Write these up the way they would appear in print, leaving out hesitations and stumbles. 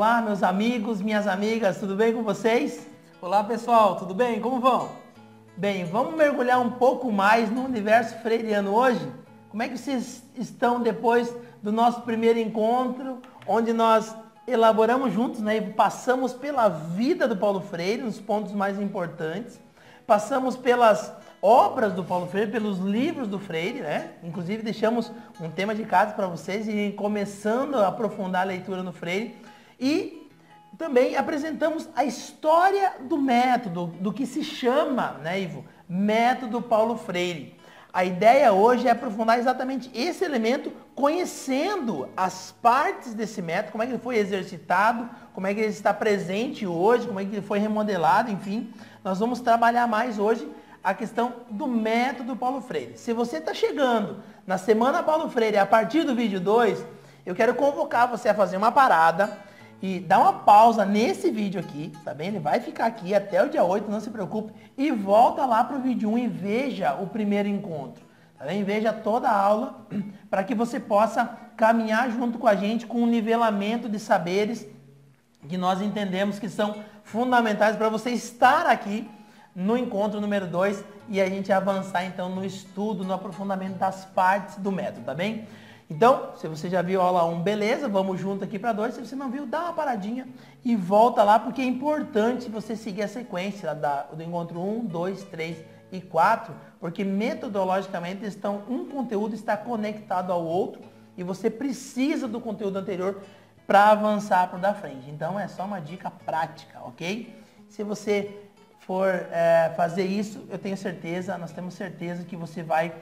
Olá, meus amigos, minhas amigas, tudo bem com vocês? Olá, pessoal, tudo bem? Como vão? Bem, vamos mergulhar um pouco mais no universo freiriano hoje? Como é que vocês estão depois do nosso primeiro encontro, onde nós elaboramos juntos, né, e passamos pela vida do Paulo Freire, nos pontos mais importantes, passamos pelas obras do Paulo Freire, pelos livros do Freire, né? Inclusive deixamos um tema de casa para vocês e começando a aprofundar a leitura no Freire. E também apresentamos a história do método, do que se chama, né, Ivo? Método Paulo Freire. A ideia hoje é aprofundar exatamente esse elemento, conhecendo as partes desse método, como é que ele foi exercitado, como é que ele está presente hoje, como é que ele foi remodelado, enfim. Nós vamos trabalhar mais hoje a questão do método Paulo Freire. Se você está chegando na Semana Paulo Freire a partir do vídeo 2, eu quero convocar você a fazer uma parada e dar uma pausa nesse vídeo aqui, tá bem? Ele vai ficar aqui até o dia 8, não se preocupe, e volta lá para o vídeo 1 e veja o primeiro encontro, tá bem? Veja toda a aula para que você possa caminhar junto com a gente com um nivelamento de saberes que nós entendemos que são fundamentais para você estar aqui no encontro número 2 e a gente avançar então no estudo, no aprofundamento das partes do método, tá bem? Então, se você já viu a aula 1, beleza, vamos junto aqui para 2. Se você não viu, dá uma paradinha e volta lá, porque é importante você seguir a sequência do encontro 1, 2, 3 e 4, porque metodologicamente um conteúdo está conectado ao outro e você precisa do conteúdo anterior para avançar para o da frente. Então, é só uma dica prática, ok? Se você for fazer isso, eu tenho certeza, nós temos certeza que você vai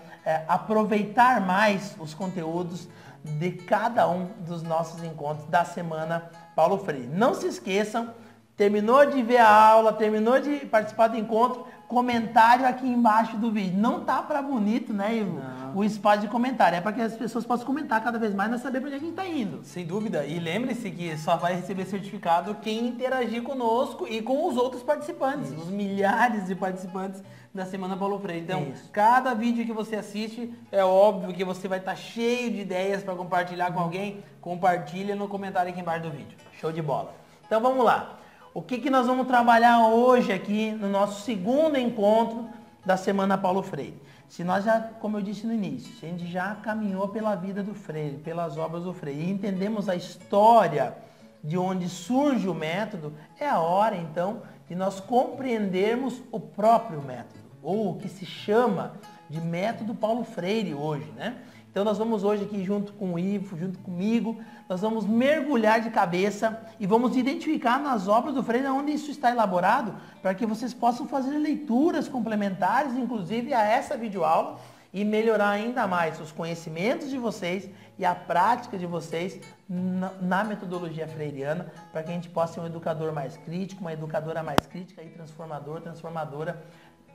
aproveitar mais os conteúdos de cada um dos nossos encontros da Semana Paulo Freire. Não se esqueçam, terminou de ver a aula, terminou de participar do encontro, comentário aqui embaixo do vídeo. Não tá para bonito, né, Ivo? Não. O espaço de comentário. É para que as pessoas possam comentar cada vez mais, nós saber para onde a gente está indo. Sem dúvida. E lembre-se que só vai receber certificado quem interagir conosco e com os outros participantes. Isso. Os milhares de participantes da Semana Paulo Freire. Então, cada vídeo que você assiste, é óbvio que você vai estar cheio de ideias para compartilhar com alguém. Compartilha no comentário aqui embaixo do vídeo. Show de bola. Então, vamos lá. O que nós vamos trabalhar hoje aqui no nosso segundo encontro da Semana Paulo Freire? Se nós já, como eu disse no início, se a gente já caminhou pela vida do Freire, pelas obras do Freire, e entendemos a história de onde surge o método, é a hora então de nós compreendermos o próprio método, ou o que se chama de método Paulo Freire hoje, né? Então nós vamos hoje aqui junto com o Ivo, junto comigo, nós vamos mergulhar de cabeça e vamos identificar nas obras do Freire onde isso está elaborado, para que vocês possam fazer leituras complementares, inclusive a essa videoaula, e melhorar ainda mais os conhecimentos de vocês e a prática de vocês na metodologia freiriana, para que a gente possa ser um educador mais crítico, uma educadora mais crítica e transformadora.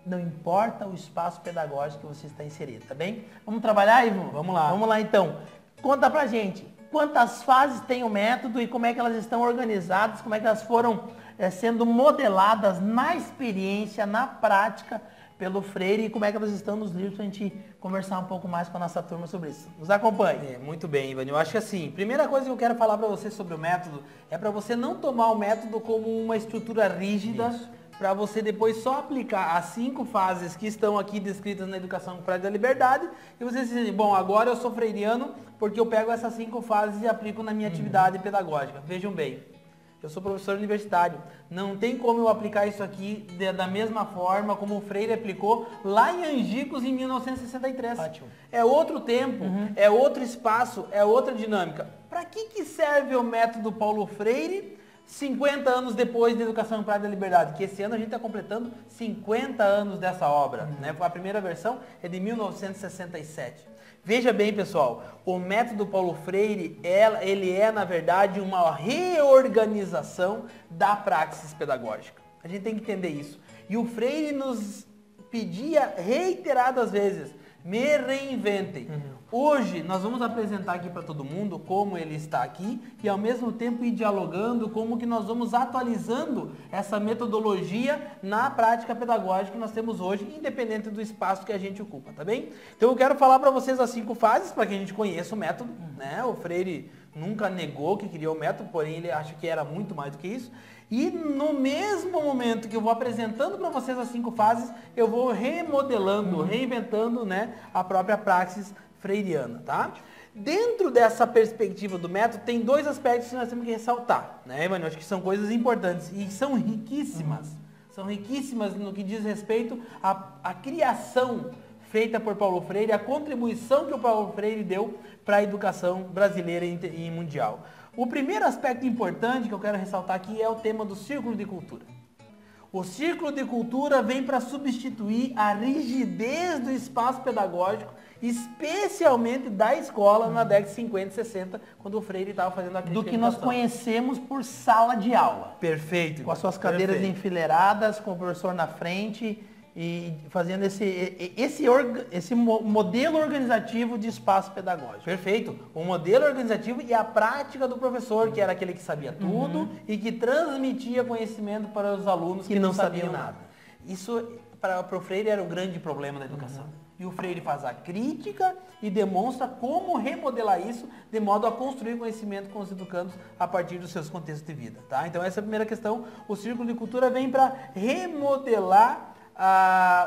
Não importa o espaço pedagógico que você está inserido, tá bem? Vamos trabalhar, Ivo? Vamos lá. Vamos lá então. Conta pra gente, quantas fases tem o método e como é que elas estão organizadas, como é que elas foram sendo modeladas na experiência, na prática pelo Freire e como é que elas estão nos livros para a gente conversar um pouco mais com a nossa turma sobre isso. Nos acompanhe. Muito bem, Ivan. Eu acho que assim, primeira coisa que eu quero falar para você sobre o método é para você não tomar o método como uma estrutura rígida, para você depois só aplicar as 5 fases que estão aqui descritas na Educação Prática da Liberdade e você dizer, bom, agora eu sou freiriano porque eu pego essas 5 fases e aplico na minha atividade pedagógica. Vejam bem, eu sou professor universitário, não tem como eu aplicar isso aqui da mesma forma como o Freire aplicou lá em Angicos em 1963. Ótimo. É outro tempo, é outro espaço, é outra dinâmica. Para que serve o método Paulo Freire 50 anos depois da Educação Prática da Liberdade? Que esse ano a gente está completando 50 anos dessa obra. Né? A primeira versão é de 1967. Veja bem, pessoal, o método Paulo Freire, ele é, na verdade, uma reorganização da praxis pedagógica. A gente tem que entender isso. E o Freire nos pedia reiteradas vezes, me reinventem. Hoje nós vamos apresentar aqui para todo mundo como ele está aqui e ao mesmo tempo ir dialogando como que nós vamos atualizando essa metodologia na prática pedagógica que nós temos hoje, independente do espaço que a gente ocupa, tá bem? Então eu quero falar para vocês as 5 fases para que a gente conheça o método, né? O Freire nunca negou que queria o método, porém ele acha que era muito mais do que isso. E no mesmo momento que eu vou apresentando para vocês as 5 fases, eu vou remodelando, reinventando, né, a própria praxis freiriana, tá? Dentro dessa perspectiva do método, tem 2 aspectos que nós temos que ressaltar, né, Ivani? Eu acho que são coisas importantes e são riquíssimas. São riquíssimas no que diz respeito à criação feita por Paulo Freire, a contribuição que o Paulo Freire deu para a educação brasileira e mundial. O primeiro aspecto importante que eu quero ressaltar aqui é o tema do círculo de cultura. O círculo de cultura vem para substituir a rigidez do espaço pedagógico, especialmente da escola na década de 50 e 60, quando o Freire estava fazendo a crítica do que nós conhecemos por sala de aula. Perfeito. Com as suas cadeiras enfileiradas, com o professor na frente e fazendo esse modelo organizativo de espaço pedagógico. Perfeito. O modelo organizativo e a prática do professor, que era aquele que sabia tudo e que transmitia conhecimento para os alunos que não sabiam nada. Isso, para o Freire, era o grande problema da educação. E o Freire faz a crítica e demonstra como remodelar isso de modo a construir conhecimento com os educandos a partir dos seus contextos de vida. Tá? Então essa é a primeira questão. O círculo de cultura vem para remodelar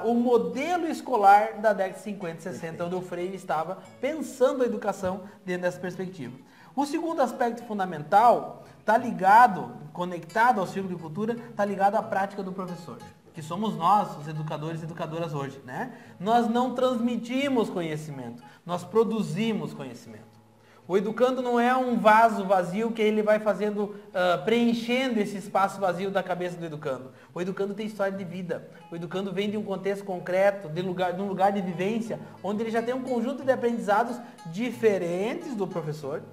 o modelo escolar da década de 50 e 60, onde o Freire estava pensando a educação dentro dessa perspectiva. O segundo aspecto fundamental está ligado, conectado ao círculo de cultura, está ligado à prática do professor, que somos nós, os educadores e educadoras hoje, né? Nós não transmitimos conhecimento, nós produzimos conhecimento. O educando não é um vaso vazio que ele vai fazendo, preenchendo esse espaço vazio da cabeça do educando. O educando tem história de vida. O educando vem de um contexto concreto, de um lugar de vivência, onde ele já tem um conjunto de aprendizados diferentes do professor,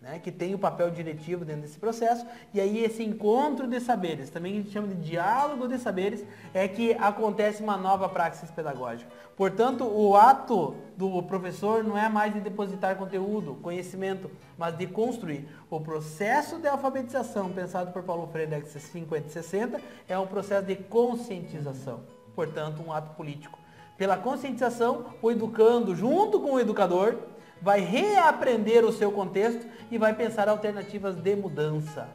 né, que tem o papel diretivo dentro desse processo, e aí esse encontro de saberes, também a gente chama de diálogo de saberes, é que acontece uma nova praxis pedagógica. Portanto, o ato do professor não é mais de depositar conteúdo, conhecimento, mas de construir. O processo de alfabetização pensado por Paulo Freire na década de 50 e 60 é um processo de conscientização, portanto, um ato político. Pela conscientização, o educando, junto com o educador, vai reaprender o seu contexto e vai pensar alternativas de mudança.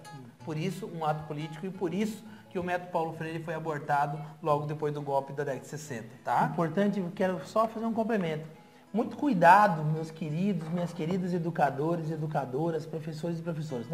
Por isso, um ato político e por isso que o método Paulo Freire foi abortado logo depois do golpe da década de 60, tá? Importante, eu quero só fazer um complemento. Muito cuidado, meus queridos, minhas queridas educadores, educadoras, professores e professoras.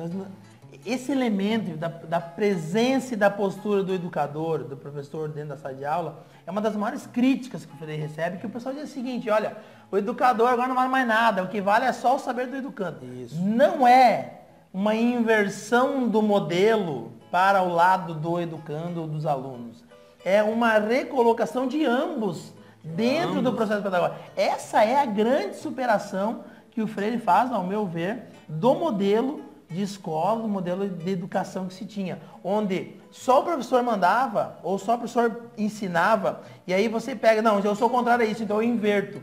Esse elemento da presença e da postura do educador, do professor dentro da sala de aula, é uma das maiores críticas que o Freire recebe, que o pessoal diz o seguinte, olha, o educador agora não vale mais nada, o que vale é só o saber do educando. Isso. Não é uma inversão do modelo para o lado do educando ou dos alunos. É uma recolocação de ambos dentro do processo pedagógico. Essa é a grande superação que o Freire faz, ao meu ver, do modelo de escola, do modelo de educação que se tinha, onde só o professor mandava, ou só o professor ensinava, e aí você pega, não, eu sou contrário a isso, então eu inverto.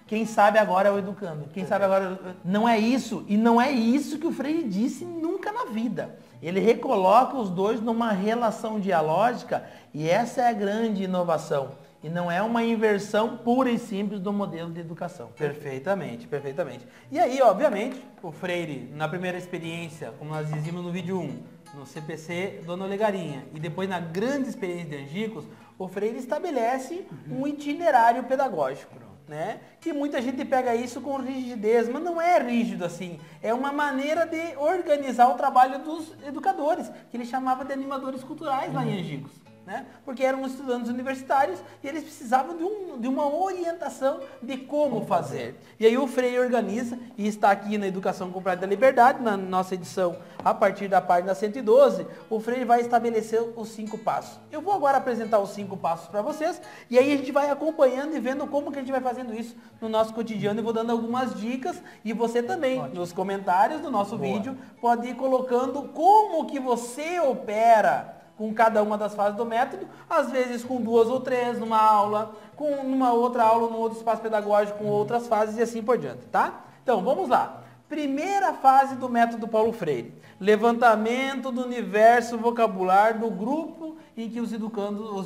Quem sabe agora é o educando. Quem sabe agora... Não é isso, e não é isso que o Freire disse nunca na vida. Ele recoloca os dois numa relação dialógica, e essa é a grande inovação. E não é uma inversão pura e simples do modelo de educação. Perfeitamente, perfeitamente. E aí, obviamente, o Freire, na primeira experiência, como nós dizíamos no vídeo 1, no CPC Dona Olegarinha, e depois na grande experiência de Angicos, o Freire estabelece um itinerário pedagógico, né? Que muita gente pega isso com rigidez, mas não é rígido assim. É uma maneira de organizar o trabalho dos educadores, que ele chamava de animadores culturais lá em Angicos. Né? Porque eram estudantes universitários e eles precisavam de uma orientação de como fazer. E aí o Freire organiza, e está aqui na Educação com Prática da Liberdade, na nossa edição, a partir da página 112, o Freire vai estabelecer os 5 passos. Eu vou agora apresentar os 5 passos para vocês, e aí a gente vai acompanhando e vendo como que a gente vai fazendo isso no nosso cotidiano, e vou dando algumas dicas, e você também, nos comentários do nosso vídeo, pode ir colocando como que você opera com cada uma das fases do método, às vezes com 2 ou 3 numa aula, com numa outra aula, num outro espaço pedagógico, com outras fases e assim por diante, tá? Então, vamos lá. Primeira fase do método Paulo Freire. Levantamento do universo vocabular do grupo em que os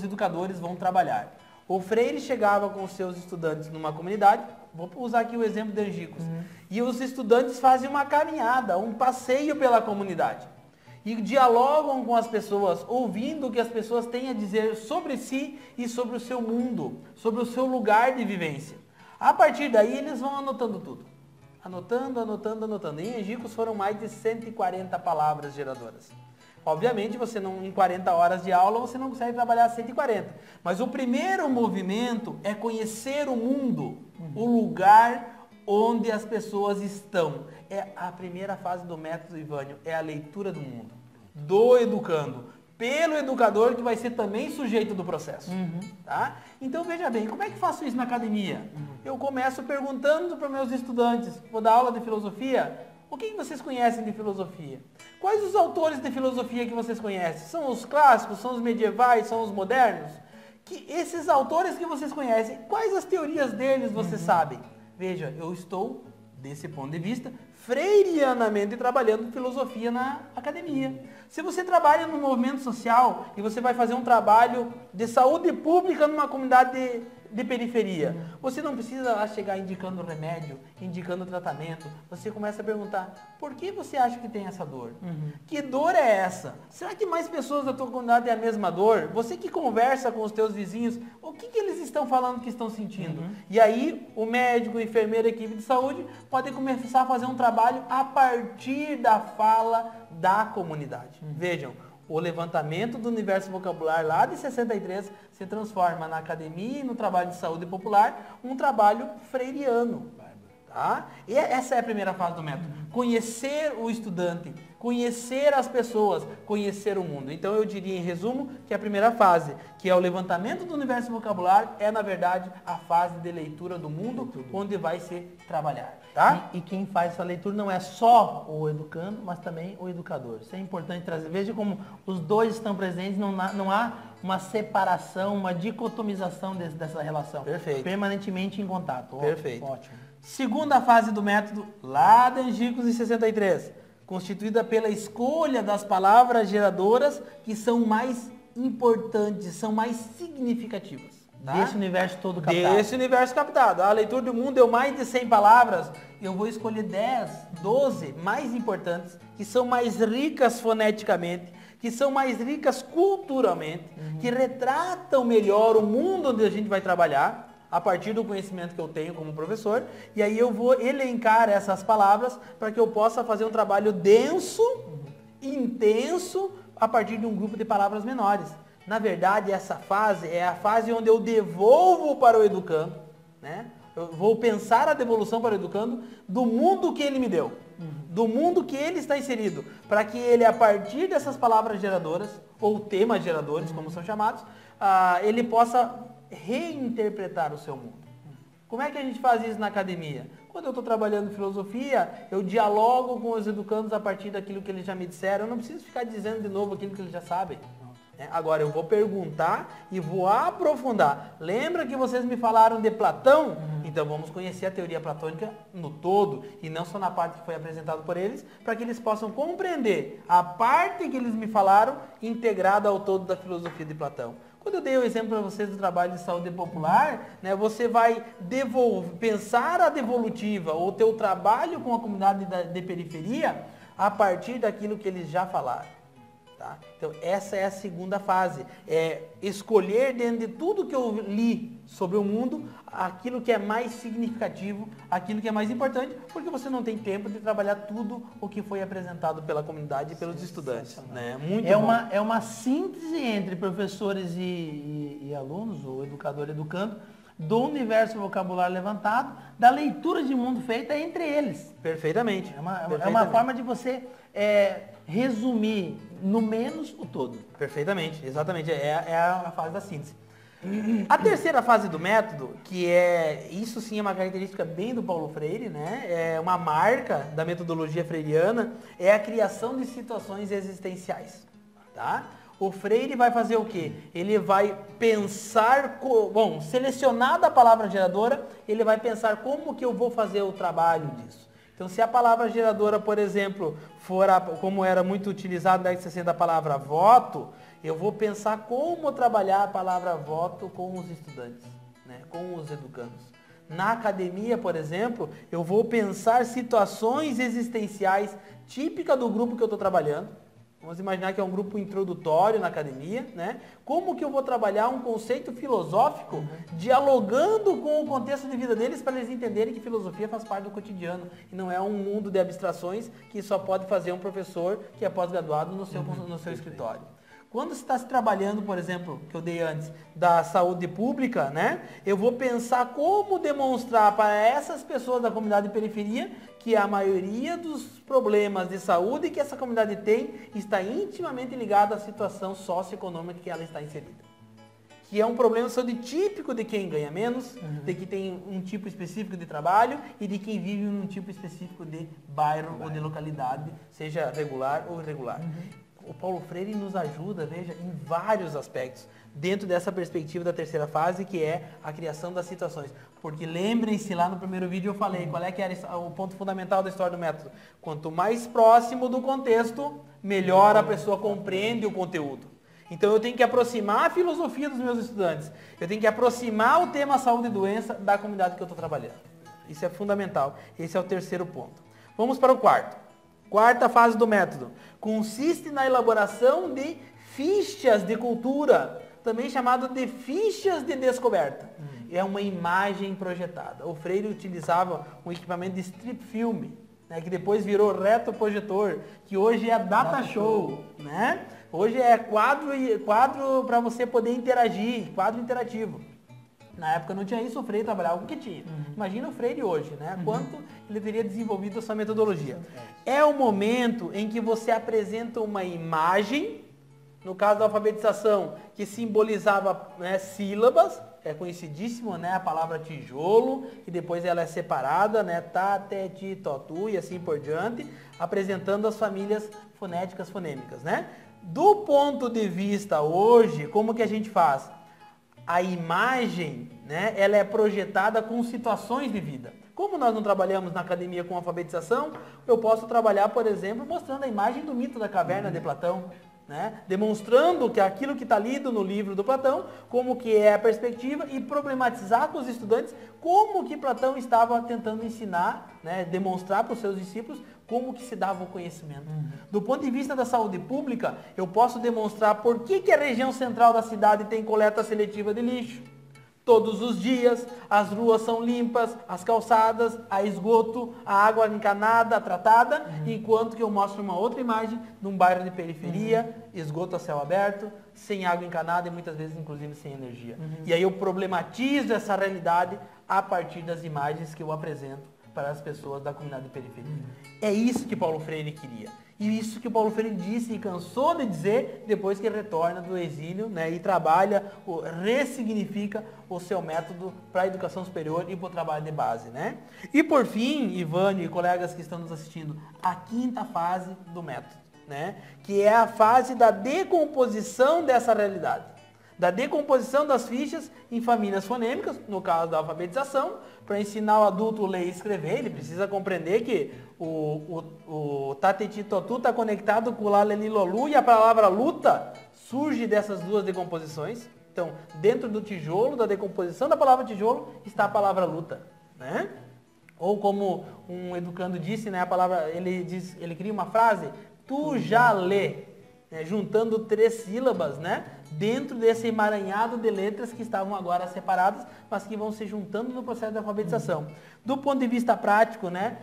educadores vão trabalhar. O Freire chegava com os seus estudantes numa comunidade, Vou usar aqui o exemplo de Angicos. E os estudantes fazem uma caminhada, um passeio pela comunidade. E dialogam com as pessoas, ouvindo o que as pessoas têm a dizer sobre si e sobre o seu mundo, sobre o seu lugar de vivência. A partir daí, eles vão anotando tudo. Anotando. Em Angicos foram mais de 140 palavras geradoras. Obviamente, você não, em 40 horas de aula, você não consegue trabalhar 140. Mas o primeiro movimento é conhecer o mundo, o lugar onde as pessoas estão. É a primeira fase do método Ivânio, é a leitura do mundo, do educando, pelo educador que vai ser também sujeito do processo. Tá? Então veja bem, como é que faço isso na academia? Eu começo perguntando para meus estudantes, vou dar aula de filosofia, o que vocês conhecem de filosofia? Quais os autores de filosofia que vocês conhecem? São os clássicos, são os medievais, são os modernos? Que esses autores que vocês conhecem, quais as teorias deles vocês sabem? Veja, eu estou, desse ponto de vista, freirianamente trabalhando filosofia na academia. Se você trabalha no movimento social e você vai fazer um trabalho de saúde pública numa comunidade de periferia, você não precisa lá chegar indicando remédio, indicando tratamento. Você começa a perguntar, por que você acha que tem essa dor? Que dor é essa? Será que mais pessoas da tua comunidade têm a mesma dor? Você que conversa com os teus vizinhos, o que eles estão falando que estão sentindo? E aí, o médico, o enfermeiro, a equipe de saúde podem começar a fazer um trabalho a partir da fala da comunidade. Vejam, o levantamento do universo vocabular lá de 63 se transforma na academia e no trabalho de saúde popular um trabalho freiriano. Tá? E essa é a primeira fase do método. Conhecer o estudante, conhecer as pessoas, conhecer o mundo. Então eu diria em resumo que a primeira fase, que é o levantamento do universo vocabular, é na verdade a fase de leitura do mundo, onde vai ser trabalhar. Tá? E quem faz essa leitura não é só o educando, mas também o educador. Isso é importante trazer. Veja como os dois estão presentes, não há uma separação, uma dicotomização dessa relação. Perfeito. Permanentemente em contato. Perfeito. Ótimo. Segunda fase do método, lá de Angicos em 63, constituída pela escolha das palavras geradoras que são mais importantes, são mais significativas. Tá? Desse universo todo captado. Desse universo captado. A leitura do mundo deu mais de 100 palavras. Eu vou escolher 10, 12 mais importantes, que são mais ricas foneticamente, que são mais ricas culturalmente, que retratam melhor o mundo onde a gente vai trabalhar, a partir do conhecimento que eu tenho como professor. E aí eu vou elencar essas palavras para que eu possa fazer um trabalho denso, intenso, a partir de um grupo de palavras menores. Na verdade, essa fase é a fase onde eu devolvo para o educando, né? Eu vou pensar a devolução para o educando do mundo que ele me deu, do mundo que ele está inserido, para que ele, a partir dessas palavras geradoras, ou temas geradores, como são chamados, ele possa reinterpretar o seu mundo. Como é que a gente faz isso na academia? Quando eu estou trabalhando filosofia, eu dialogo com os educandos a partir daquilo que eles já me disseram. Eu não preciso ficar dizendo de novo aquilo que eles já sabem. Agora eu vou perguntar e vou aprofundar. Lembra que vocês me falaram de Platão? Então vamos conhecer a teoria platônica no todo e não só na parte que foi apresentada por eles, para que eles possam compreender a parte que eles me falaram integrada ao todo da filosofia de Platão. Quando eu dei o exemplo para vocês do trabalho de saúde popular, né, você vai pensar a devolutiva ou o teu trabalho com a comunidade de periferia a partir daquilo que eles já falaram. Tá? Então essa é a segunda fase, é escolher dentro de tudo que eu li sobre o mundo, aquilo que é mais significativo, aquilo que é mais importante, porque você não tem tempo de trabalhar tudo o que foi apresentado pela comunidade e pelos estudantes. Né? Muito bom. É uma síntese entre professores e alunos, ou educador educando, do universo vocabular levantado, da leitura de mundo feita entre eles. Perfeitamente. É uma forma de você resumir no menos o todo. Perfeitamente, exatamente. É a fase da síntese. A terceira fase do método, que isso sim é uma característica bem do Paulo Freire, né? É uma marca da metodologia freiriana, é a criação de situações existenciais. Tá? O Freire vai fazer o quê? Ele vai pensar, selecionada a palavra geradora, ele vai pensar como que eu vou fazer o trabalho disso. Então, se a palavra geradora, por exemplo, for, como era muito utilizado na década de 60, a palavra voto, eu vou pensar como trabalhar a palavra voto com os estudantes, né? Com os educandos. Na academia, por exemplo, eu vou pensar situações existenciais típicas do grupo que eu estou trabalhando. Vamos imaginar que é um grupo introdutório na academia, né? Como que eu vou trabalhar um conceito filosófico dialogando com o contexto de vida deles para eles entenderem que filosofia faz parte do cotidiano e não é um mundo de abstrações que só pode fazer um professor que é pós-graduado no seu escritório. Quando você está se trabalhando, por exemplo, que eu dei antes, da saúde pública, né? Eu vou pensar como demonstrar para essas pessoas da comunidade de periferia que a maioria dos problemas de saúde que essa comunidade tem está intimamente ligada à situação socioeconômica que ela está inserida. Que é um problema de saúde típico de quem ganha menos, de quem tem um tipo específico de trabalho e de quem vive num tipo específico de bairro ou de localidade, seja regular ou irregular. O Paulo Freire nos ajuda, veja, em vários aspectos, dentro dessa perspectiva da terceira fase, que é a criação das situações. Porque lembrem-se, lá no primeiro vídeo eu falei, qual é que era o ponto fundamental da história do método? Quanto mais próximo do contexto, melhor a pessoa compreende o conteúdo. Então eu tenho que aproximar a filosofia dos meus estudantes, eu tenho que aproximar o tema saúde e doença da comunidade que eu estou trabalhando. Isso é fundamental, esse é o terceiro ponto. Vamos para o quarto. Quarta fase do método. Consiste na elaboração de fichas de cultura, também chamado de fichas de descoberta. É uma imagem projetada. O Freire utilizava um equipamento de strip film, né, que depois virou retroprojetor, que hoje é data show, né? Hoje é quadro para você poder interagir, quadro interativo. Na época não tinha isso, o Freire trabalhava com o que tinha. Imagina o Freire hoje, né? Quanto ele teria desenvolvido a sua metodologia. É o momento em que você apresenta uma imagem, no caso da alfabetização, que simbolizava, né, sílabas, é conhecidíssimo, né, a palavra tijolo, que depois ela é separada, né, tá, te, ti, to, tu, e assim por diante, apresentando as famílias fonéticas, fonêmicas, né? Do ponto de vista hoje, como que a gente faz? A imagem, né, ela é projetada com situações de vida. Como nós não trabalhamos na academia com alfabetização, eu posso trabalhar, por exemplo, mostrando a imagem do mito da caverna de Platão, né, demonstrando que aquilo que está lido no livro do Platão, como que é a perspectiva e problematizar com os estudantes como que Platão estava tentando ensinar, né, demonstrar para os seus discípulos como que se dava o conhecimento. Do ponto de vista da saúde pública, eu posso demonstrar por que a região central da cidade tem coleta seletiva de lixo. Todos os dias, as ruas são limpas, as calçadas, há esgoto, a água encanada, tratada, enquanto que eu mostro uma outra imagem de um bairro de periferia, esgoto a céu aberto, sem água encanada e muitas vezes, inclusive, sem energia. E aí eu problematizo essa realidade a partir das imagens que eu apresento para as pessoas da comunidade de periferia. É isso que Paulo Freire queria. E isso que Paulo Freire disse e cansou de dizer depois que retorna do exílio, né, e trabalha, ressignifica o seu método para a educação superior e para o trabalho de base, né? E por fim, Ivânio e colegas que estão nos assistindo, a quinta fase do método, né, que é a fase da decomposição dessa realidade. Da decomposição das fichas em famílias fonêmicas, no caso da alfabetização, para ensinar o adulto a ler e escrever, ele precisa compreender que o tateti totu está conectado com o lalelilolu e a palavra luta surge dessas duas decomposições. Então, dentro do tijolo, da decomposição da palavra tijolo, está a palavra luta, né? Ou como um educando disse, né, a palavra, ele cria uma frase, tu já lê, né, juntando 3 sílabas, né, dentro desse emaranhado de letras que estavam agora separadas, mas que vão se juntando no processo de alfabetização. Do ponto de vista prático, né,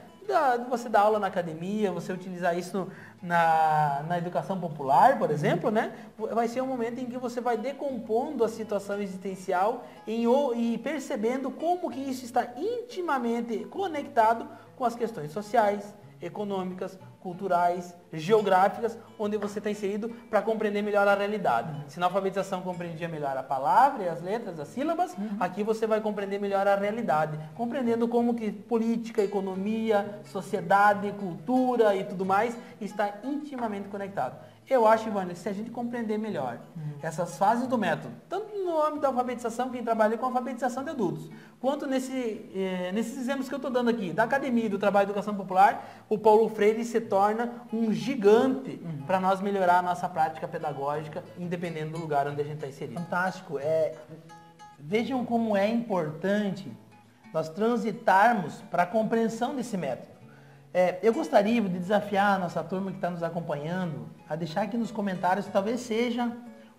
você dar aula na academia, você utilizar isso na educação popular, por exemplo, né, vai ser um momento em que você vai decompondo a situação existencial e percebendo como que isso está intimamente conectado com as questões sociais, econômicas, culturais, geográficas, onde você está inserido para compreender melhor a realidade. Se na alfabetização compreendia melhor a palavra e as letras, as sílabas, aqui você vai compreender melhor a realidade, compreendendo como que política, economia, sociedade, cultura e tudo mais está intimamente conectado. Eu acho, Ivânia, que se a gente compreender melhor essas fases do método, tanto no âmbito da alfabetização, quem trabalha com alfabetização de adultos, quanto nesses exemplos que eu estou dando aqui, da academia e do trabalho de educação popular, o Paulo Freire se torna um gigante para nós melhorar a nossa prática pedagógica, independente do lugar onde a gente está inserido. Fantástico. Vejam como é importante nós transitarmos para a compreensão desse método. Eu gostaria de desafiar a nossa turma que está nos acompanhando a deixar aqui nos comentários, talvez seja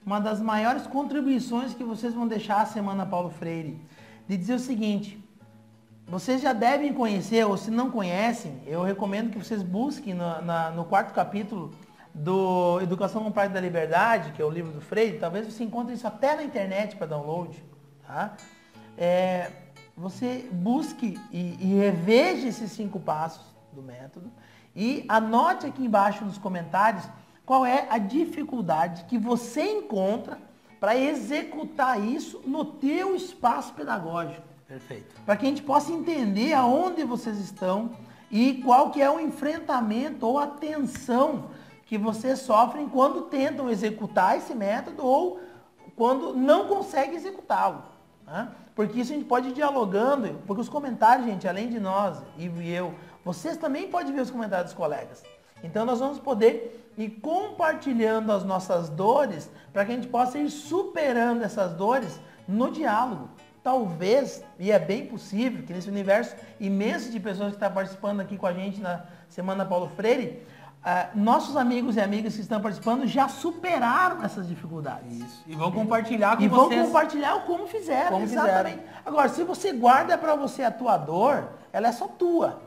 uma das maiores contribuições que vocês vão deixar a Semana Paulo Freire, de dizer o seguinte: vocês já devem conhecer, ou se não conhecem, eu recomendo que vocês busquem no 4º capítulo do Educação com Prática da Liberdade, que é o livro do Freire. Talvez você encontre isso até na internet para download. Tá? Você busque e reveja esses 5 passos do método e anote aqui embaixo nos comentários qual é a dificuldade que você encontra para executar isso no teu espaço pedagógico. Perfeito. Para que a gente possa entender aonde vocês estão e qual que é o enfrentamento ou a tensão que vocês sofrem quando tentam executar esse método ou quando não conseguem executá-lo. Né? Porque isso a gente pode ir dialogando, porque os comentários, gente, além de nós, Ivo e eu, vocês também podem ver os comentários dos colegas. Então nós vamos poder ir compartilhando as nossas dores para que a gente possa ir superando essas dores no diálogo. Talvez, e é bem possível, que nesse universo imenso de pessoas que estão participando aqui com a gente na Semana Paulo Freire, nossos amigos e amigas que estão participando já superaram essas dificuldades. Isso. E vão compartilhar com vocês. E vão compartilhar como fizeram. Como exatamente. Fizeram. Agora, se você guarda para você a tua dor, ela é só tua.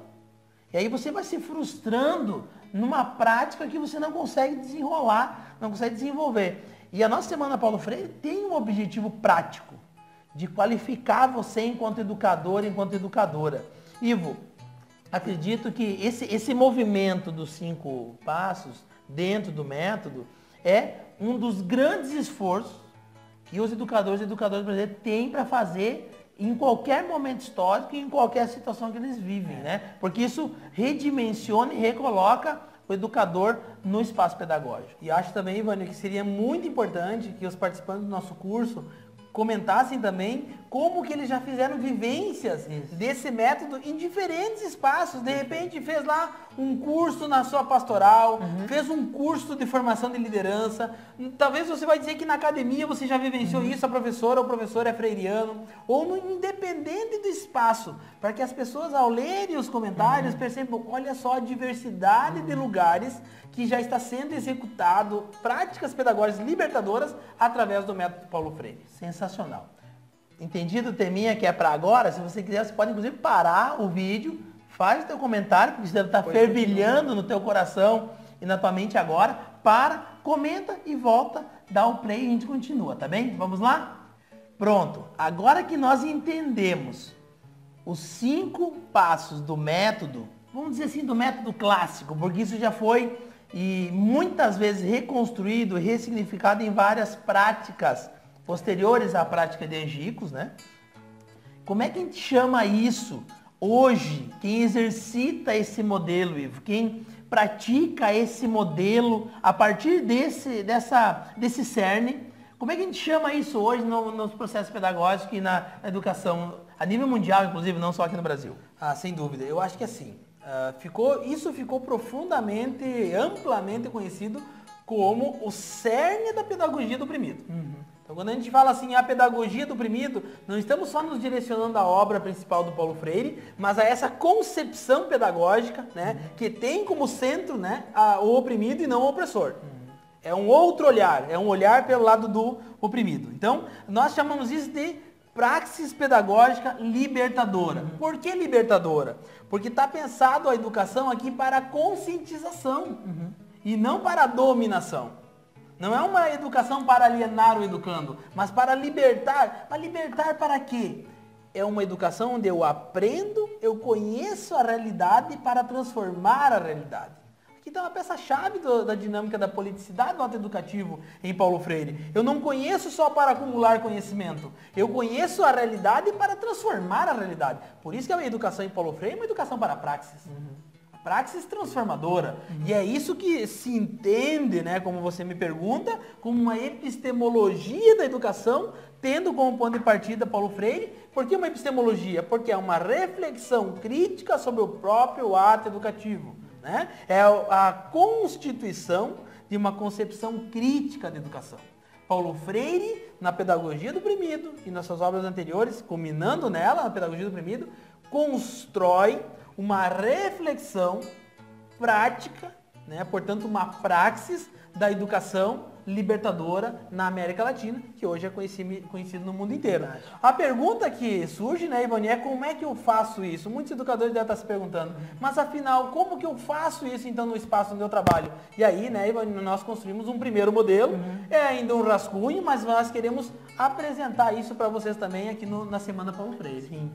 E aí você vai se frustrando numa prática que você não consegue desenrolar, não consegue desenvolver. E a nossa Semana Paulo Freire tem um objetivo prático de qualificar você enquanto educador, enquanto educadora. Ivo, acredito que esse movimento dos 5 passos dentro do método é um dos grandes esforços que os educadores e educadoras brasileiros têm para fazer em qualquer momento histórico e em qualquer situação que eles vivem, né? Porque isso redimensiona e recoloca o educador no espaço pedagógico. E acho também, Ivânio, que seria muito importante que os participantes do nosso curso comentassem também como que eles já fizeram vivências desse método em diferentes espaços. De repente fez lá um curso na sua pastoral, fez um curso de formação de liderança. Talvez você vai dizer que na academia você já vivenciou isso, a professora ou o professor é freiriano, ou no independente do espaço, para que as pessoas ao lerem os comentários percebam, olha só a diversidade de lugares que já está sendo executado, práticas pedagógicas libertadoras através do método Paulo Freire. Sensacional. Entendido o teminha que é para agora? Se você quiser, você pode inclusive parar o vídeo, faz o teu comentário, porque isso deve estar fervilhando no teu coração e na tua mente agora. Para, comenta e volta, dá o play e a gente continua, tá bem? Vamos lá? Pronto. Agora que nós entendemos os 5 passos do método, vamos dizer assim, do método clássico, porque isso já foi e muitas vezes reconstruído e ressignificado em várias práticas posteriores à prática de Angicos, né? Como é que a gente chama isso hoje? Quem exercita esse modelo, Ivo? Quem pratica esse modelo a partir desse cerne? Como é que a gente chama isso hoje nos processos pedagógicos e na educação, a nível mundial, inclusive, não só aqui no Brasil? Sem dúvida. Eu acho que assim, isso ficou profundamente, amplamente conhecido como o cerne da pedagogia do oprimido. Então, quando a gente fala assim, a pedagogia do oprimido, não estamos só nos direcionando à obra principal do Paulo Freire, mas a essa concepção pedagógica, né, que tem como centro, né, o oprimido e não o opressor. É um outro olhar, é um olhar pelo lado do oprimido. Então, nós chamamos isso de praxis pedagógica libertadora. Por que libertadora? Porque está pensado a educação aqui para a conscientização e não para a dominação. Não é uma educação para alienar o educando, mas para libertar. Para libertar para quê? É uma educação onde eu aprendo, eu conheço a realidade para transformar a realidade. Aqui está uma peça-chave da dinâmica da politicidade do ato educativo em Paulo Freire. Eu não conheço só para acumular conhecimento. Eu conheço a realidade para transformar a realidade. Por isso que a educação em Paulo Freire é uma educação para a praxis. Praxis transformadora. E é isso que se entende, né, como você me pergunta, como uma epistemologia da educação, tendo como ponto de partida Paulo Freire. Por que uma epistemologia? Porque é uma reflexão crítica sobre o próprio ato educativo. Né? É a constituição de uma concepção crítica da educação. Paulo Freire, na Pedagogia do Oprimido e nas suas obras anteriores, culminando nela, na Pedagogia do Oprimido, constrói uma reflexão prática, né? Portanto, uma praxis da educação libertadora na América Latina, que hoje é conhecido no mundo inteiro. A pergunta que surge, né, Ivani, é como é que eu faço isso? Muitos educadores devem estar se perguntando, mas afinal, como que eu faço isso então no espaço onde eu trabalho? E aí, né, Ivani, nós construímos um primeiro modelo, é ainda um rascunho, mas nós queremos apresentar isso para vocês também aqui na Semana Paulo Freire. Sim.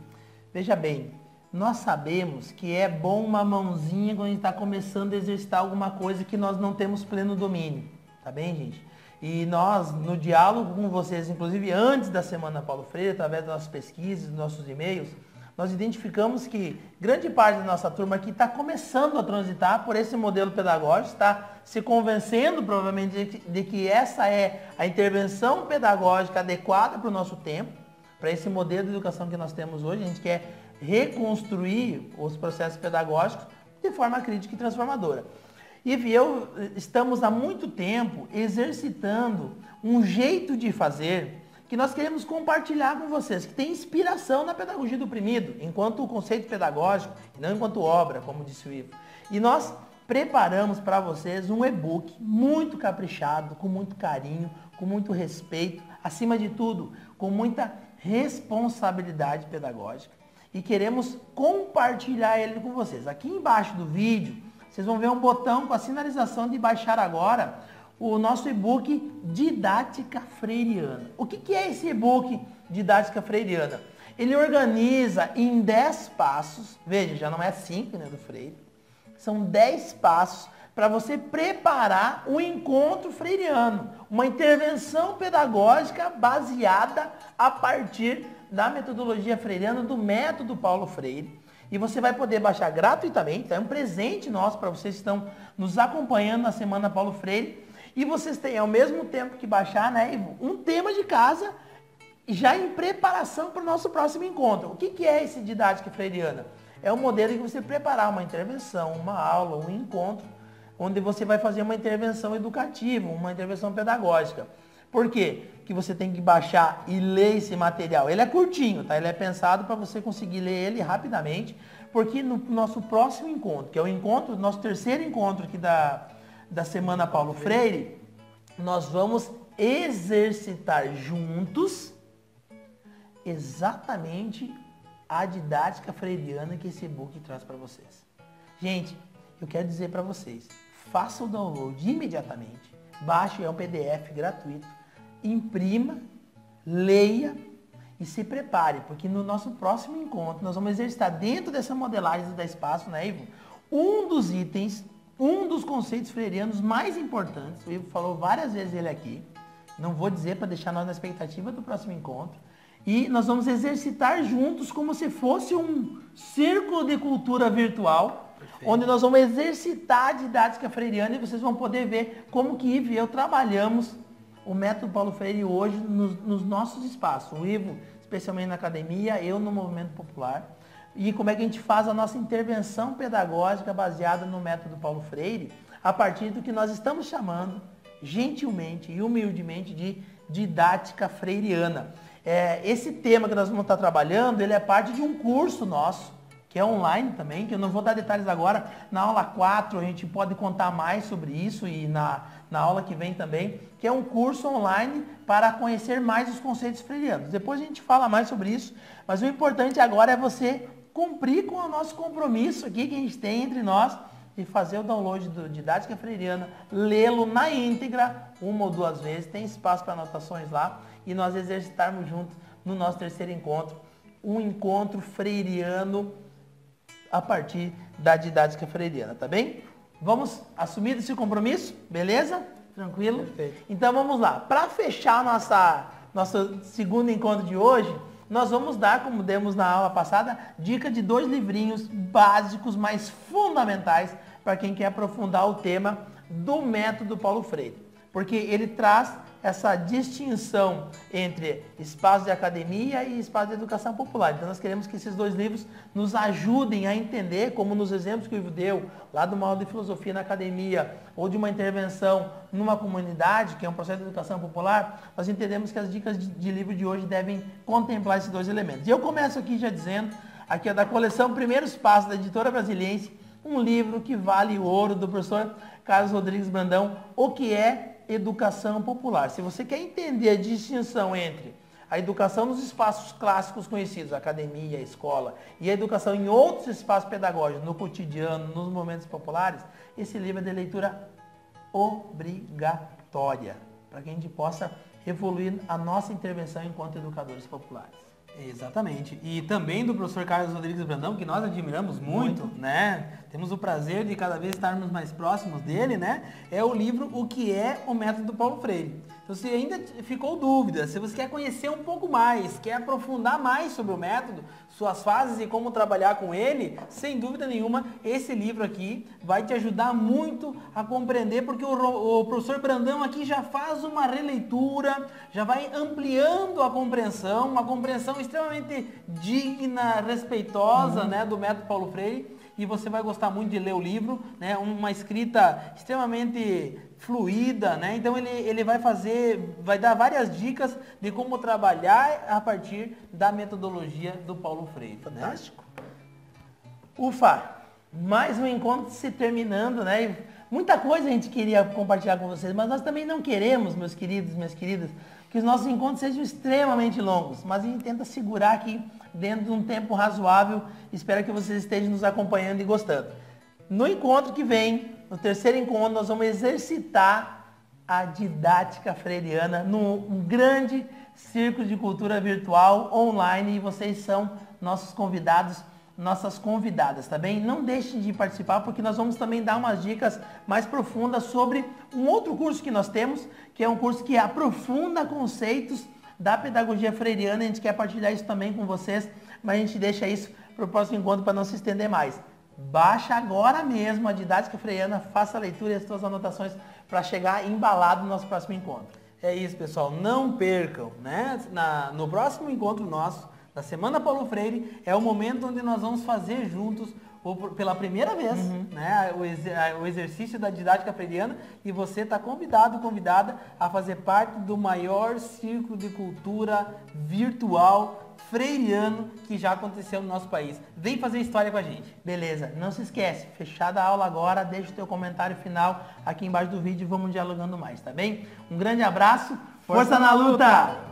Veja bem, nós sabemos que é bom uma mãozinha quando a gente está começando a exercitar alguma coisa que nós não temos pleno domínio. Tá bem, gente? E nós, no diálogo com vocês, inclusive antes da Semana Paulo Freire, através das nossas pesquisas, dos nossos e-mails, nós identificamos que grande parte da nossa turma aqui está começando a transitar por esse modelo pedagógico, está se convencendo provavelmente de que essa é a intervenção pedagógica adequada para o nosso tempo, para esse modelo de educação que nós temos hoje. A gente quer reconstruir os processos pedagógicos de forma crítica e transformadora. E eu estamos há muito tempo exercitando um jeito de fazer que nós queremos compartilhar com vocês, que tem inspiração na Pedagogia do Oprimido, enquanto conceito pedagógico, e não enquanto obra, como disse o Ivo. E nós preparamos para vocês um e-book muito caprichado, com muito carinho, com muito respeito, acima de tudo, com muita responsabilidade pedagógica. E queremos compartilhar ele com vocês. Aqui embaixo do vídeo, vocês vão ver um botão com a sinalização de baixar agora o nosso e-book Didática Freiriana. O que é esse e-book Didática Freiriana? Ele organiza em 10 passos, veja, já não é 5, né, do Freire, são 10 passos para você preparar um encontro freiriano, uma intervenção pedagógica baseada a partir da metodologia freiriana, do método Paulo Freire. E você vai poder baixar gratuitamente, é um presente nosso para vocês que estão nos acompanhando na Semana Paulo Freire. E vocês têm, ao mesmo tempo que baixar, né, Ivo, um tema de casa já em preparação para o nosso próximo encontro. O que é esse Didática Freiriana? É um modelo em que você preparar uma intervenção, uma aula, um encontro, onde você vai fazer uma intervenção educativa, uma intervenção pedagógica. Por quê? Que você tem que baixar e ler esse material. Ele é curtinho, tá? Ele é pensado para você conseguir ler ele rapidamente, porque no nosso próximo encontro, que é o encontro, nosso terceiro encontro aqui da Semana Paulo Freire, nós vamos exercitar juntos exatamente a didática freiriana que esse e-book traz para vocês. Gente, eu quero dizer para vocês, faça o download imediatamente, baixe, é um PDF gratuito, imprima, leia e se prepare, porque no nosso próximo encontro nós vamos exercitar dentro dessa modelagem da espaço, né, Ivo? Um dos itens, um dos conceitos freirianos mais importantes, o Ivo falou várias vezes ele aqui, não vou dizer para deixar nós na expectativa do próximo encontro, e nós vamos exercitar juntos como se fosse um círculo de cultura virtual, onde nós vamos exercitar a didática freiriana e vocês vão poder ver como que Ivo e eu trabalhamos o método Paulo Freire hoje nos nossos espaços. O Ivo, especialmente na academia, eu no movimento popular. E como é que a gente faz a nossa intervenção pedagógica baseada no método Paulo Freire, a partir do que nós estamos chamando, gentilmente e humildemente, de didática freiriana. Esse tema que nós vamos estar trabalhando, ele é parte de um curso nosso, que é online também, que eu não vou dar detalhes agora. Na aula 4 a gente pode contar mais sobre isso e na aula que vem também, que é um curso online para conhecer mais os conceitos freirianos. Depois a gente fala mais sobre isso, mas o importante agora é você cumprir com o nosso compromisso aqui que a gente tem entre nós de fazer o download do Didática Freiriana, lê-lo na íntegra, 1 ou 2 vezes, tem espaço para anotações lá, e nós exercitarmos juntos no nosso terceiro encontro, um encontro freiriano a partir da didática freiriana, tá bem? Vamos assumir esse compromisso? Beleza? Tranquilo? Perfeito. Então vamos lá. Para fechar nosso segundo encontro de hoje, nós vamos dar, como demos na aula passada, dica de 2 livrinhos básicos, mas fundamentais para quem quer aprofundar o tema do método Paulo Freire. porque ele traz essa distinção entre espaço de academia e espaço de educação popular. Então nós queremos que esses dois livros nos ajudem a entender, como nos exemplos que o Ivo deu, lá do Manual de Filosofia na Academia, ou de uma intervenção numa comunidade, que é um processo de educação popular, nós entendemos que as dicas de livro de hoje devem contemplar esses dois elementos. E eu começo aqui já dizendo, aqui é da coleção Primeiros Passos, da Editora Brasiliense, um livro que vale ouro, do professor Carlos Rodrigues Brandão, o que é educação popular. Se você quer entender a distinção entre a educação nos espaços clássicos conhecidos, a academia, a escola, e a educação em outros espaços pedagógicos, no cotidiano, nos momentos populares, esse livro é de leitura obrigatória, para que a gente possa evoluir a nossa intervenção enquanto educadores populares. Exatamente. E também do professor Carlos Rodrigues Brandão, que nós admiramos muito, né? Temos o prazer de cada vez estarmos mais próximos dele, né? É o livro O que é o Método Paulo Freire. Então, se ainda ficou dúvida, se você quer conhecer um pouco mais, quer aprofundar mais sobre o método, suas fases e como trabalhar com ele, sem dúvida nenhuma, esse livro aqui vai te ajudar muito a compreender, porque o professor Brandão aqui já faz uma releitura, já vai ampliando a compreensão, uma compreensão extremamente digna, respeitosa, né, do método Paulo Freire, e você vai gostar muito de ler o livro, né, uma escrita extremamente fluida, né? Então ele vai dar várias dicas de como trabalhar a partir da metodologia do Paulo Freire. Fantástico. Né? Ufa, mais um encontro se terminando, né? E muita coisa a gente queria compartilhar com vocês, mas nós também não queremos, meus queridos, minhas queridas, que os nossos encontros sejam extremamente longos, mas a gente tenta segurar aqui dentro de um tempo razoável. Espero que vocês estejam nos acompanhando e gostando. No encontro que vem, no terceiro encontro, nós vamos exercitar a didática freiriana num grande círculo de cultura virtual online, e vocês são nossos convidados, nossas convidadas, tá bem? Não deixem de participar, porque nós vamos também dar umas dicas mais profundas sobre um outro curso que nós temos, que é um curso que aprofunda conceitos da pedagogia freiriana. A gente quer partilhar isso também com vocês, mas a gente deixa isso para o próximo encontro para não se estender mais. Baixa agora mesmo a didática freiriana, faça a leitura e as suas anotações para chegar embalado no nosso próximo encontro. É isso, pessoal. Não percam, né? No próximo encontro nosso, da Semana Paulo Freire, é o momento onde nós vamos fazer juntos, pela primeira vez, né, o exercício da didática freiriana, e você está convidada a fazer parte do maior círculo de cultura virtual freiriano que já aconteceu no nosso país. Vem fazer história com a gente. Beleza, não se esquece, fechada a aula agora, deixa o teu comentário final aqui embaixo do vídeo e vamos dialogando mais, tá bem? Um grande abraço, força na luta!